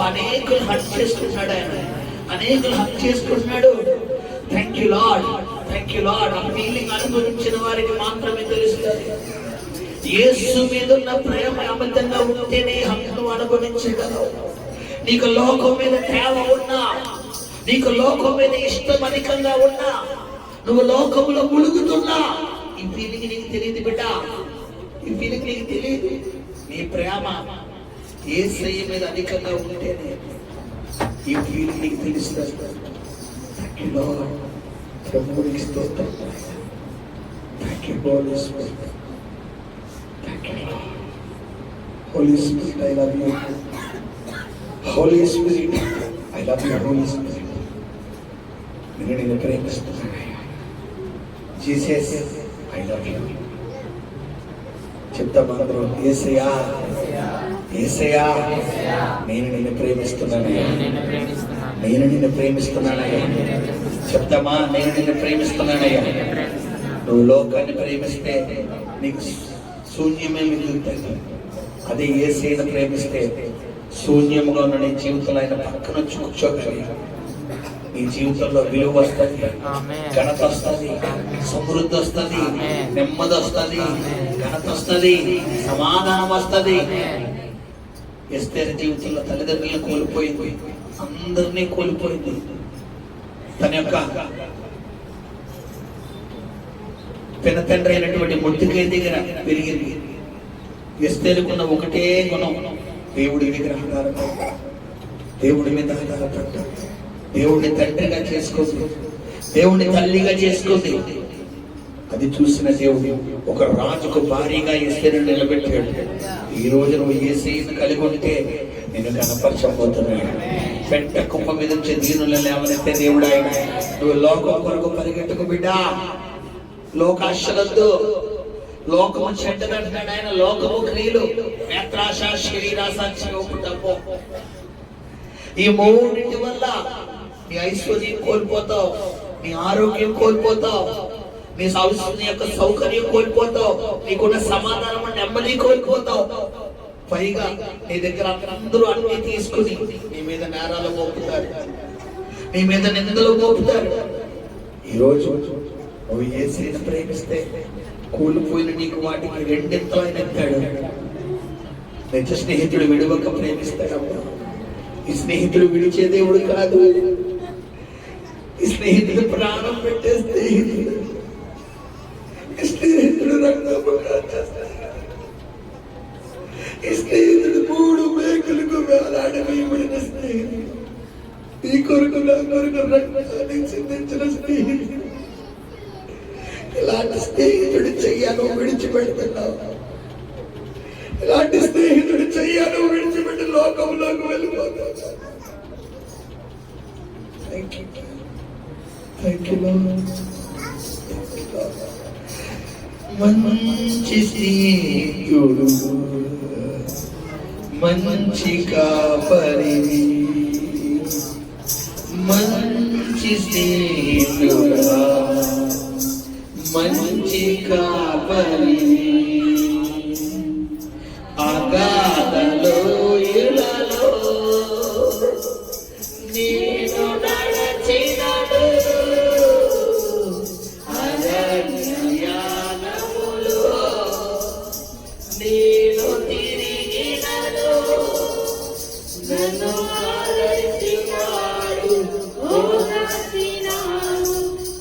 అనేకులు హట్ చేసుకుంటున్నాడు ఆయన, అనేకులు హక్ చేసుకుంటున్నాడు. Thank you lord, thank you lord. ఆ ఫీలింగ్ అనుభవించిన వారికి మాత్రమే తెలుస్తుంది. యేసు మీద ఉన్న ప్రేమ అమితంగా ఉంటేనే హక్కును అనుభవించగలవు. నీకు లోకం మీద ప్రేమ ఉన్నా, నీకు లోకం మీద ఇష్టం అధికంగా ఉన్నా, నువ్వు లోకంలో ములుగుతున్నా, ఈ ఫీలింగ్ నీకు తెలియదు బిడ్డ, ఈ ఫీలింగ్ నీకు తెలియదు. నీ ప్రేమ యేసయ్య మీద అధికంగా ఉంటేనే ఈ ఫీలింగ్ నీకు తెలుస్తుంది. ప్రభువునికి స్తోత్రం. Thank you Holy Spirit, thank you Holy Spirit. I love you Holy Spirit, I love you Holy Spirit. నేను నిన్ను ప్రేమిస్తున్నాను జీసస్, ఐ లవ్ యూ. చెప్తాం అందరం, యేసయ్యా యేసయ్యా నేను నిన్ను ప్రేమిస్తున్నానయ్యా, నేను నిన్ను ప్రేమిస్తున్నానయ్యా. చెప్తామా, నేను నిన్ను ప్రేమిస్తున్నానయ్యా. నువ్వు లోకాన్ని ప్రేమిస్తే నీకు శూన్యమే మిగులుతుంది. అదే యేసయ్యను ప్రేమిస్తే శూన్యముగా ఉన్న నీ జీవితంలో ఆయన పక్కన కూర్చోగలి. నీ జీవితంలో విలువ వస్తుంది, ఘనత వస్తుంది, సమృద్ధి వస్తుంది, నెమ్మది వస్తుంది, ఘనత వస్తుంది, సమాధానం వస్తుంది. ఎస్తేర్ జీవితంలో తల్లిదండ్రులను కోల్పోయింది, అందరినీ కోల్పోయింది. తన యొక్క పెద్ద తండ్రి అయినటువంటి మొట్టికే దగ్గర పెరిగింది. ఎస్తేరుకున్న ఒకటే గుణం, దేవుడి దగ్గర ఆధారపడ, దేవుడి మీద ఆధారపడ్డ, దేవుడిని తండ్రిగా చేసుకోండి, దేవుడిని తల్లిగా చేసుకోండి. అది చూసిన దేవుడు ఒక రాజుకు భారీగా ఎస్తేరు నిలబెట్టాడు. ఈ రోజు నువ్వు యేసయ్యను కలిగి ఉంటే నేను కనపరచబోతున్నాను. పెంట కుప్ప మీద నుంచి దీనులను లేవనెత్తే దేవుడు ఆయన. నువ్వు లోకం కొరకు పరిగెట్టుకు బిడ్డ, లోకాశలద్దు. లోకము చెడ్డదంటున్నాడు ఆయన. లోకము క్రియలు, నేత్రాశ, శరీరాశ, డబ్బు, ఈ మూడింటి వల్ల నీ ఐశ్వర్యం కోల్పోతావు, నీ ఆరోగ్యం కోల్పోతావు, నీ యొక్క సౌకర్యం కోల్పోతావు, నీకున్న సమాధానం నెమ్మది కోల్పోతావు. పైగా నీ దగ్గర అందరూ అన్ని తీసుకుని నీ మీద నేరాలు మోపుతారు, నీ మీద నిందలు మోపుతారు. ఈరోజు నువ్వు యేసయ్యను ప్రేమిస్తే కూలిపోయిన నీకు వాటికి రెండింతలు ఆయన ఎత్తాడు. నిజ స్నేహితుడు విడువక ప్రేమిస్తాడు. ఈ స్నేహితుడు విడిచే దేవుడు కాదు, ఈ స్నేహితుడు ప్రాణం పెట్టే స్నేహితుడు, ఈ స్నేహితుడు రక్తము కాదు, ఈ స్నేహితుడు 3 మేకలకు వేలాడవేయబడిన స్నేహితుడు, నీ కొరకు నా కొరకు రక్తాన్ని చిందించిన స్నేహితుడు. ఇలాంటి స్నేహితుడు చెయ్యాను విడిచిపెడుతున్నావు, ఇలాంటి స్నేహితుడు చెయ్యాను విడిచిపెట్టి లోకంలోకి వెళ్ళిపోతావు. Thank you, thank you lord. మంచి స్నేహితుడు, మంచి కాపరివి, మంచి స్నేహితుడా, మంచి కాపరివి. అగాధలో ఇళ్ళలో నేను నడచినడు, అరణ్యయానములో నేను తిరిగినడు, నన్ను ఆదరించినాడు, ఓదార్చినాడు,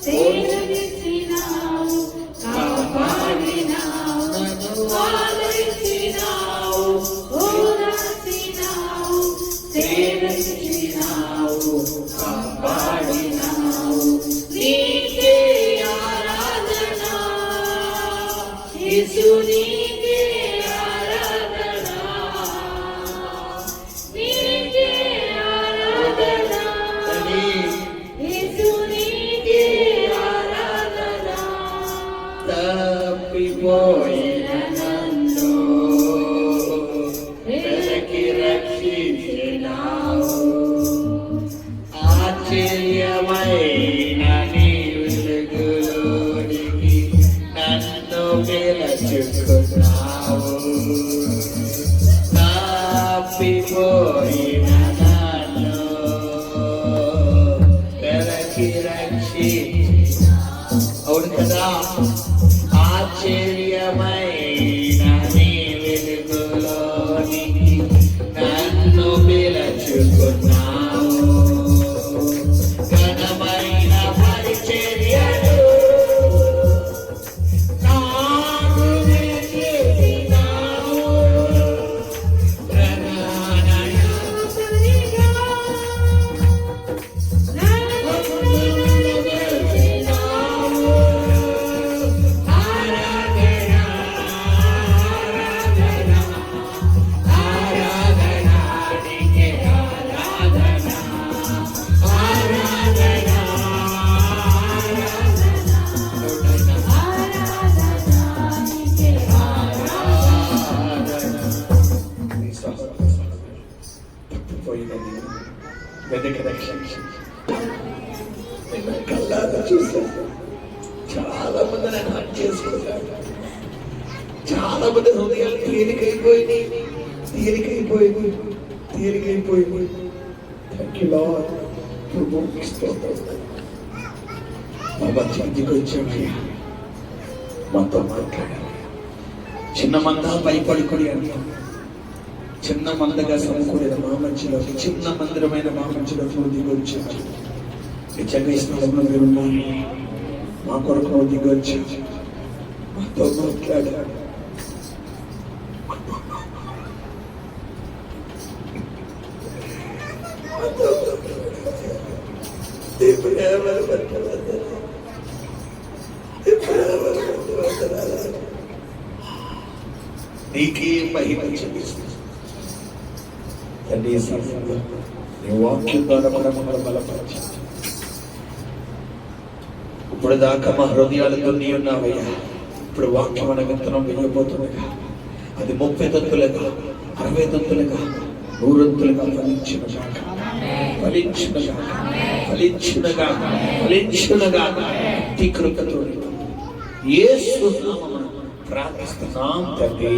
ప్రేమించినాడు, కాపాడినాడు, నన్ను ఆదరించినాడు, ఓదార్చినాడు, ప్రేమించినాడు, కాపాడినాడు. నీకే ఆరాధన యేసు, నీకే ఆరాధన, నీకే ఆరాధన యేసు, నీకే ఆరాధన. తప్పిపోయిన నన్ను వెతికి రక్షించినావు, ఆశ్చర్యమైన నీ వెలుగులోనికి నన్ను పిలుచుకున్నావు. తప్పిపోయిన నన్ను వెలకి రక్షించిన. అవును కదా, ఆశ్చర్యమైన నీ వెలుగులోనికి నన్ను పిలుచుకున్నావు. ఘనమైన పరిచర్యలు నాకు చేసినావు. కళ్ళారా చూశాను. చాలా మంది నన్ను హత్య చేసుకుంటారు. చాలా మంది హృదయాలు తేలికైపోయింది. Thank you, Lord. ప్రభువుకి స్తోత్రం. బాబా చర్చికి వచ్చామయ్యా, మాతో మాట్లాడాలి. చిన్న మంద భయపడుకొని అంటాం. చిన్న మందగా సమకూడిన మా మధ్యలో, చిన్న మందిరమైన మా మధ్యలో దిగి వచ్చారు. నిజంగా ఈ స్థలంలో మీరున్నారు. మా కొరకు దిగి వచ్చారు, మాతో మాట్లాడారు. నీకే మహిమ చెల్లిస్తుంది తండ్రి. ఈ సమయంలో నీ వాక్యం ద్వారా కూడా మమ్మల్ని బలపరచండి. ఇప్పుడు దాకా మా హృదయాలతో నీ ఉన్నావయ్యా. ఇప్పుడు వాక్యం అనే విత్తనం వేయబోతుండగా అది 30 తంతులుగా, 60 తంతులుగా, 100 తంతులుగా ఫలించునగా నీ కృపతో యేసు నామమున ప్రార్థిస్తున్నాం తండ్రి.